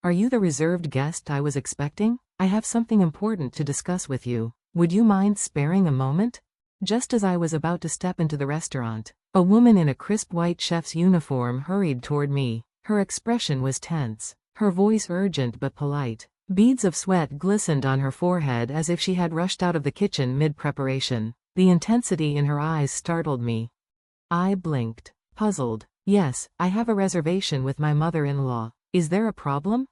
Are you the reserved guest I was expecting? I have something important to discuss with you. Would you mind sparing a moment? Just as I was about to step into the restaurant, a woman in a crisp white chef's uniform hurried toward me. Her expression was tense, her voice urgent but polite. Beads of sweat glistened on her forehead as if she had rushed out of the kitchen mid-preparation. The intensity in her eyes startled me. I blinked, puzzled. Yes, I have a reservation with my mother-in-law. Is there a problem?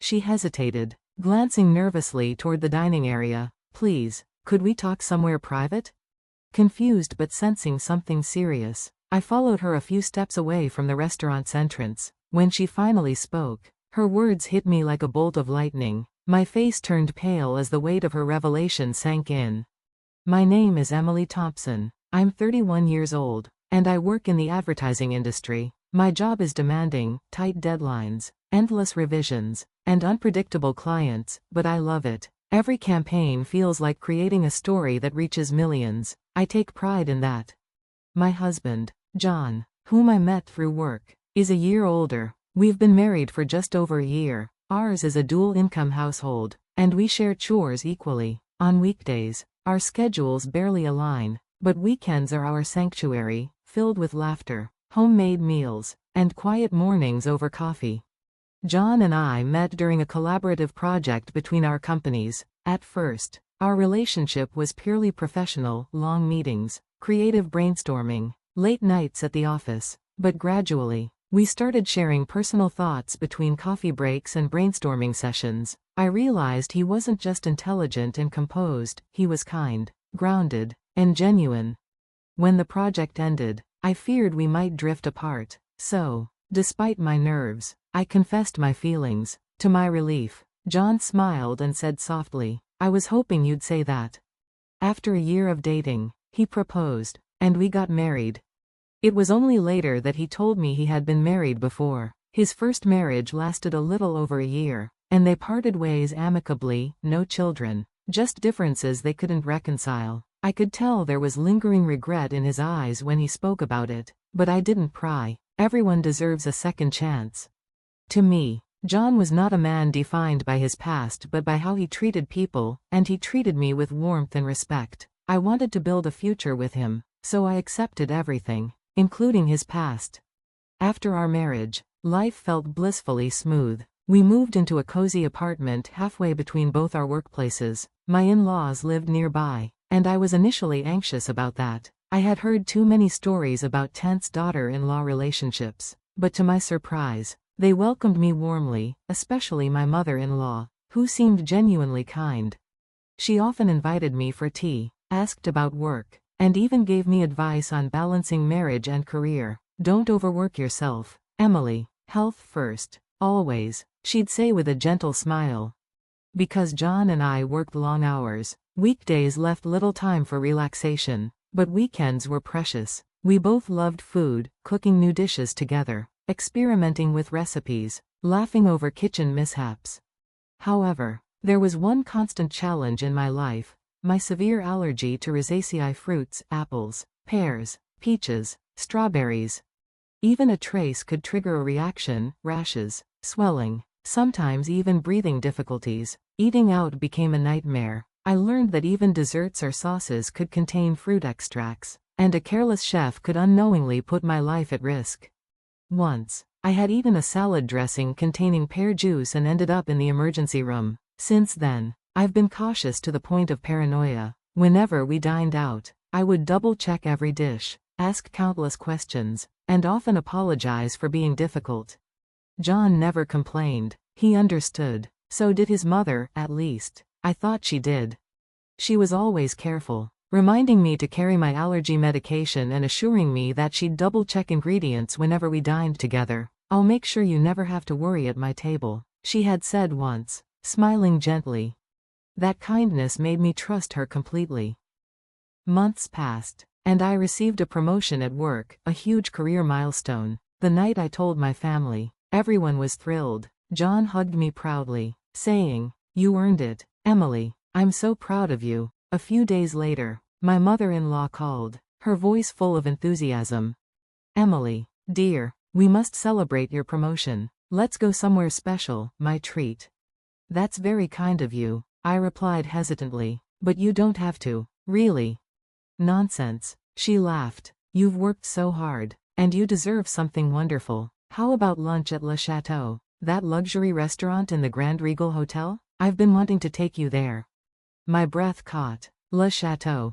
She hesitated, glancing nervously toward the dining area. Please, could we talk somewhere private? Confused but sensing something serious, I followed her a few steps away from the restaurant's entrance. When she finally spoke, her words hit me like a bolt of lightning. My face turned pale as the weight of her revelation sank in. My name is Emily Thompson. I'm 31 years old, and I work in the advertising industry. My job is demanding, tight deadlines, endless revisions, and unpredictable clients, but I love it. Every campaign feels like creating a story that reaches millions. I take pride in that. My husband, John, whom I met through work, is a year older. We've been married for just over a year. Ours is a dual-income household, and we share chores equally. On weekdays, our schedules barely align, but weekends are our sanctuary, filled with laughter, homemade meals, and quiet mornings over coffee. John and I met during a collaborative project between our companies. At first, our relationship was purely professional, long meetings, creative brainstorming, late nights at the office. But gradually, we started sharing personal thoughts between coffee breaks and brainstorming sessions. I realized he wasn't just intelligent and composed, he was kind, grounded, and genuine. When the project ended, I feared we might drift apart. So, despite my nerves, I confessed my feelings. To my relief, John smiled and said softly, "I was hoping you'd say that." After a year of dating, he proposed, and we got married. It was only later that he told me he had been married before. His first marriage lasted a little over a year, and they parted ways amicably. No children, just differences they couldn't reconcile. I could tell there was lingering regret in his eyes when he spoke about it, but I didn't pry. Everyone deserves a second chance. To me, John was not a man defined by his past but by how he treated people, and he treated me with warmth and respect. I wanted to build a future with him, so I accepted everything, including his past. After our marriage, life felt blissfully smooth. We moved into a cozy apartment halfway between both our workplaces. My in-laws lived nearby, and I was initially anxious about that. I had heard too many stories about tense daughter-in-law relationships, but to my surprise, they welcomed me warmly, especially my mother-in-law, who seemed genuinely kind. She often invited me for tea, asked about work, and even gave me advice on balancing marriage and career. "Don't overwork yourself, Emily. Health first, always," she'd say with a gentle smile. Because John and I worked long hours, weekdays left little time for relaxation, but weekends were precious. We both loved food, cooking new dishes together, experimenting with recipes, laughing over kitchen mishaps. However, there was one constant challenge in my life: my severe allergy to Rosaceae fruits, apples, pears, peaches, strawberries. Even a trace could trigger a reaction, rashes, swelling, sometimes even breathing difficulties. Eating out became a nightmare. I learned that even desserts or sauces could contain fruit extracts, and a careless chef could unknowingly put my life at risk. Once, I had eaten a salad dressing containing pear juice and ended up in the emergency room. Since then, I've been cautious to the point of paranoia. Whenever we dined out, I would double-check every dish, ask countless questions, and often apologize for being difficult. John never complained. He understood. So did his mother, at least. I thought she did. She was always careful, reminding me to carry my allergy medication and assuring me that she'd double-check ingredients whenever we dined together. "I'll make sure you never have to worry at my table," she had said once, smiling gently. That kindness made me trust her completely. Months passed, and I received a promotion at work, a huge career milestone. The night I told my family, everyone was thrilled. John hugged me proudly, saying, "You earned it, Emily. I'm so proud of you." A few days later, my mother-in-law called, her voice full of enthusiasm. "Emily, dear, we must celebrate your promotion. Let's go somewhere special, my treat. That's very kind of you, I replied hesitantly, but you don't have to, really. Nonsense, she laughed. You've worked so hard, and you deserve something wonderful. How about lunch at Le Chateau, that luxury restaurant in the Grand Regal Hotel? I've been wanting to take you there. My breath caught. Le Chateau.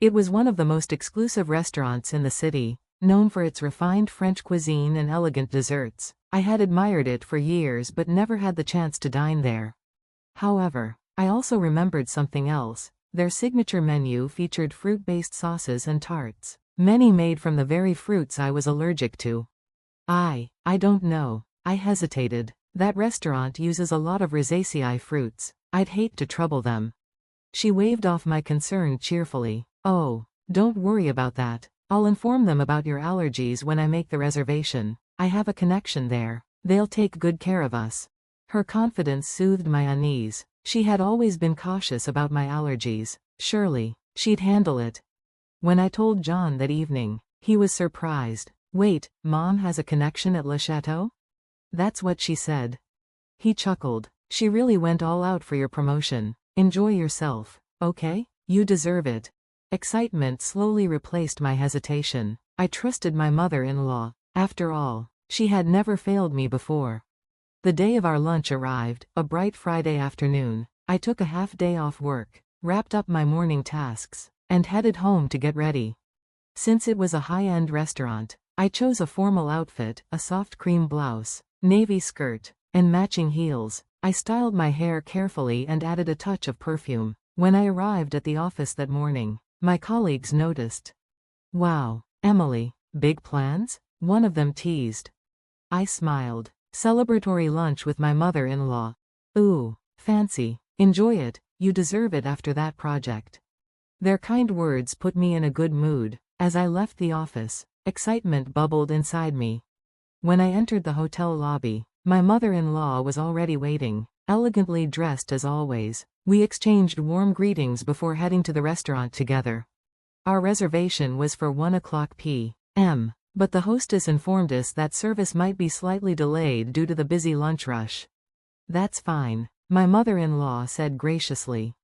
It was one of the most exclusive restaurants in the city, known for its refined French cuisine and elegant desserts. I had admired it for years but never had the chance to dine there. However, I also remembered something else. Their signature menu featured fruit-based sauces and tarts, many made from the very fruits I was allergic to. I don't know. I hesitated. That restaurant uses a lot of Rosaceae fruits. I'd hate to trouble them. She waved off my concern cheerfully. Oh, don't worry about that. I'll inform them about your allergies when I make the reservation. I have a connection there. They'll take good care of us. Her confidence soothed my unease. She had always been cautious about my allergies. Surely, she'd handle it. When I told John that evening, he was surprised. Wait, Mom has a connection at Le Chateau? That's what she said. He chuckled. She really went all out for your promotion. Enjoy yourself, okay? You deserve it. Excitement slowly replaced my hesitation. I trusted my mother-in-law. After all, she had never failed me before. The day of our lunch arrived, a bright Friday afternoon. I took a half-day off work, wrapped up my morning tasks, and headed home to get ready. Since it was a high-end restaurant, I chose a formal outfit, a soft cream blouse, navy skirt, and matching heels. I styled my hair carefully and added a touch of perfume. When I arrived at the office that morning, my colleagues noticed. Wow, Emily, big plans? One of them teased. I smiled. Celebratory lunch with my mother-in-law. Ooh, fancy. Enjoy it, you deserve it after that project. Their kind words put me in a good mood. As I left the office, excitement bubbled inside me. When I entered the hotel lobby, my mother-in-law was already waiting, elegantly dressed as always. We exchanged warm greetings before heading to the restaurant together. Our reservation was for 1:00 p.m., but the hostess informed us that service might be slightly delayed due to the busy lunch rush. That's fine, my mother-in-law said graciously.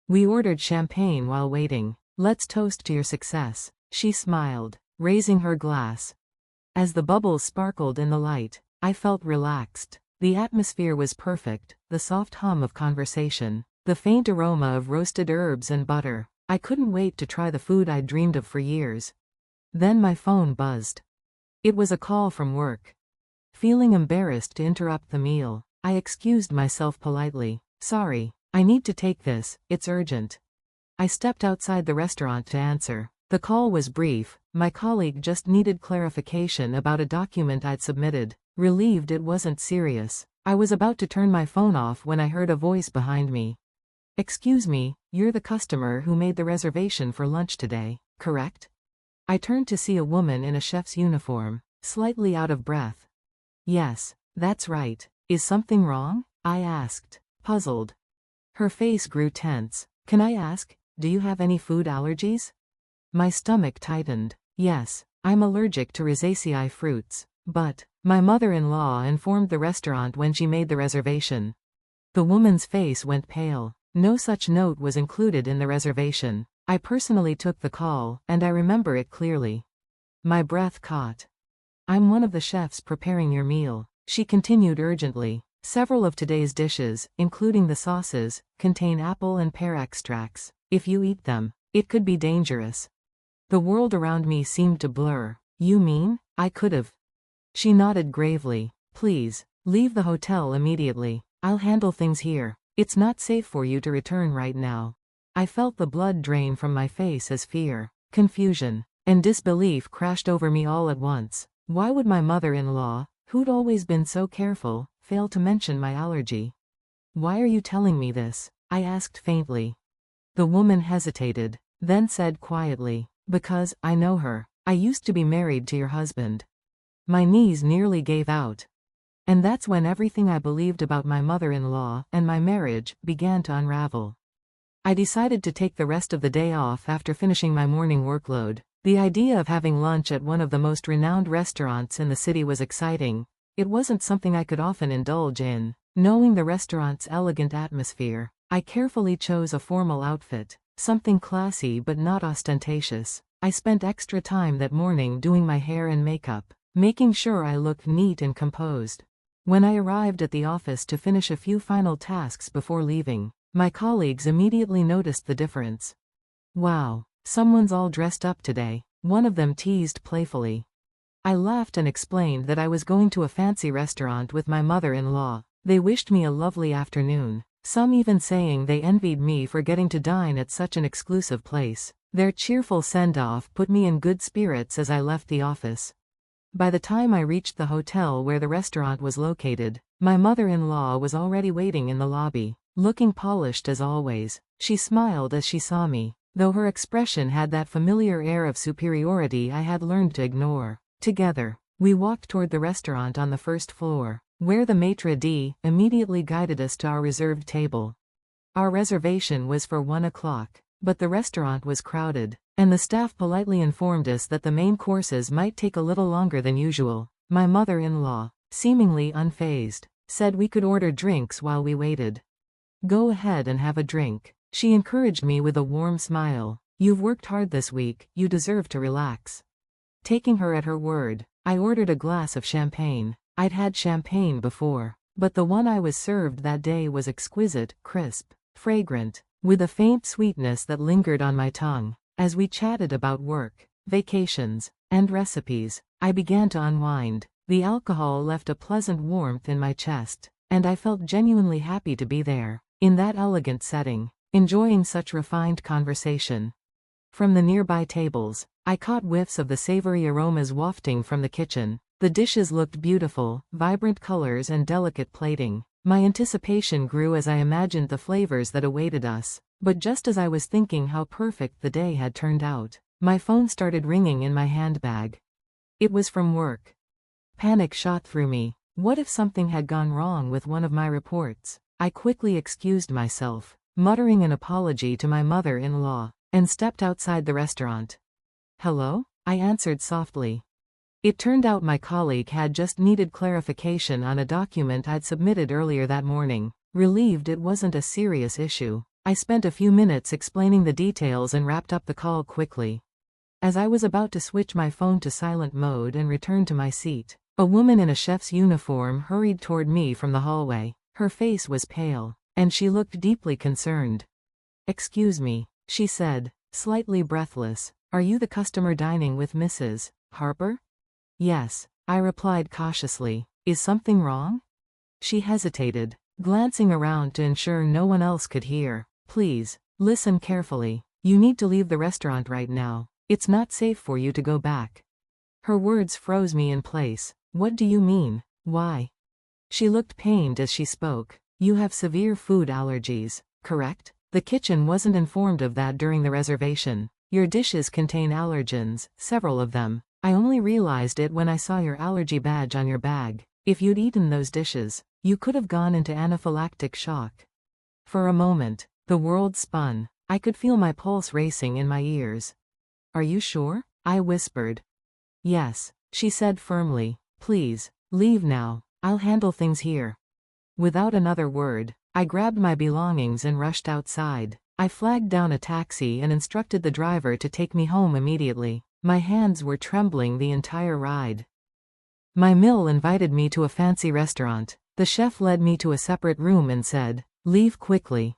We ordered champagne while waiting. Let's toast to your success, she smiled, raising her glass. As the bubbles sparkled in the light, I felt relaxed. The atmosphere was perfect, the soft hum of conversation, the faint aroma of roasted herbs and butter. I couldn't wait to try the food I'd dreamed of for years. Then my phone buzzed. It was a call from work. Feeling embarrassed to interrupt the meal, I excused myself politely. Sorry, I need to take this, it's urgent. I stepped outside the restaurant to answer. The call was brief. My colleague just needed clarification about a document I'd submitted. Relieved it wasn't serious, I was about to turn my phone off when I heard a voice behind me. Excuse me, you're the customer who made the reservation for lunch today, correct? I turned to see a woman in a chef's uniform, slightly out of breath. Yes, that's right. Is something wrong? I asked, puzzled. Her face grew tense. Can I ask, do you have any food allergies? My stomach tightened. Yes, I'm allergic to Rosaceae fruits, but my mother-in-law informed the restaurant when she made the reservation. The woman's face went pale. No such note was included in the reservation. I personally took the call, and I remember it clearly. My breath caught. I'm one of the chefs preparing your meal, she continued urgently. Several of today's dishes, including the sauces, contain apple and pear extracts. If you eat them, it could be dangerous. The world around me seemed to blur. You mean, I could've? She nodded gravely. Please, leave the hotel immediately. I'll handle things here. It's not safe for you to return right now. I felt the blood drain from my face as fear, confusion, and disbelief crashed over me all at once. Why would my mother-in-law, who'd always been so careful, fail to mention my allergy? Why are you telling me this? I asked faintly. The woman hesitated, then said quietly, because I know her. I used to be married to your husband. My knees nearly gave out. And that's when everything I believed about my mother-in-law and my marriage began to unravel. I decided to take the rest of the day off after finishing my morning workload. The idea of having lunch at one of the most renowned restaurants in the city was exciting, It wasn't something I could often indulge in. Knowing the restaurant's elegant atmosphere, I carefully chose a formal outfit, something classy but not ostentatious. I spent extra time that morning doing my hair and makeup, making sure I looked neat and composed. When I arrived at the office to finish a few final tasks before leaving, my colleagues immediately noticed the difference. "Wow, someone's all dressed up today," one of them teased playfully. I laughed and explained that I was going to a fancy restaurant with my mother-in-law. They wished me a lovely afternoon, some even saying they envied me for getting to dine at such an exclusive place. Their cheerful send-off put me in good spirits as I left the office. By the time I reached the hotel where the restaurant was located, my mother-in-law was already waiting in the lobby, looking polished as always. She smiled as she saw me, though her expression had that familiar air of superiority I had learned to ignore. Together, we walked toward the restaurant on the first floor, where the maitre d' immediately guided us to our reserved table. Our reservation was for 1 o'clock, but the restaurant was crowded, and the staff politely informed us that the main courses might take a little longer than usual. My mother-in-law, seemingly unfazed, said we could order drinks while we waited. "Go ahead and have a drink," she encouraged me with a warm smile. "You've worked hard this week, you deserve to relax." Taking her at her word, I ordered a glass of champagne. I'd had champagne before, but the one I was served that day was exquisite, crisp, fragrant, with a faint sweetness that lingered on my tongue. As we chatted about work, vacations, and recipes, I began to unwind. The alcohol left a pleasant warmth in my chest, and I felt genuinely happy to be there, in that elegant setting, enjoying such refined conversation. From the nearby tables, I caught whiffs of the savory aromas wafting from the kitchen. The dishes looked beautiful, vibrant colors and delicate plating. My anticipation grew as I imagined the flavors that awaited us. But just as I was thinking how perfect the day had turned out, my phone started ringing in my handbag. It was from work. Panic shot through me. What if something had gone wrong with one of my reports? I quickly excused myself, muttering an apology to my mother-in-law, and stepped outside the restaurant. "Hello?" I answered softly. It turned out my colleague had just needed clarification on a document I'd submitted earlier that morning. Relieved it wasn't a serious issue, I spent a few minutes explaining the details and wrapped up the call quickly. As I was about to switch my phone to silent mode and return to my seat, a woman in a chef's uniform hurried toward me from the hallway. Her face was pale, and she looked deeply concerned. "Excuse me," she said, slightly breathless. "Are you the customer dining with Mrs. Harper?" "Yes," I replied cautiously. "Is something wrong?" She hesitated, glancing around to ensure no one else could hear. "Please, listen carefully. You need to leave the restaurant right now. It's not safe for you to go back." Her words froze me in place. "What do you mean? Why?" She looked pained as she spoke. "You have severe food allergies, correct? The kitchen wasn't informed of that during the reservation. Your dishes contain allergens, several of them. I only realized it when I saw your allergy badge on your bag. If you'd eaten those dishes, you could have gone into anaphylactic shock." For a moment, the world spun. I could feel my pulse racing in my ears. "Are you sure?" I whispered. "Yes," she said firmly. "Please, leave now. I'll handle things here." Without another word, I grabbed my belongings and rushed outside. I flagged down a taxi and instructed the driver to take me home immediately. My hands were trembling the entire ride. My mill invited me to a fancy restaurant. The chef led me to a separate room and said, "Leave quickly."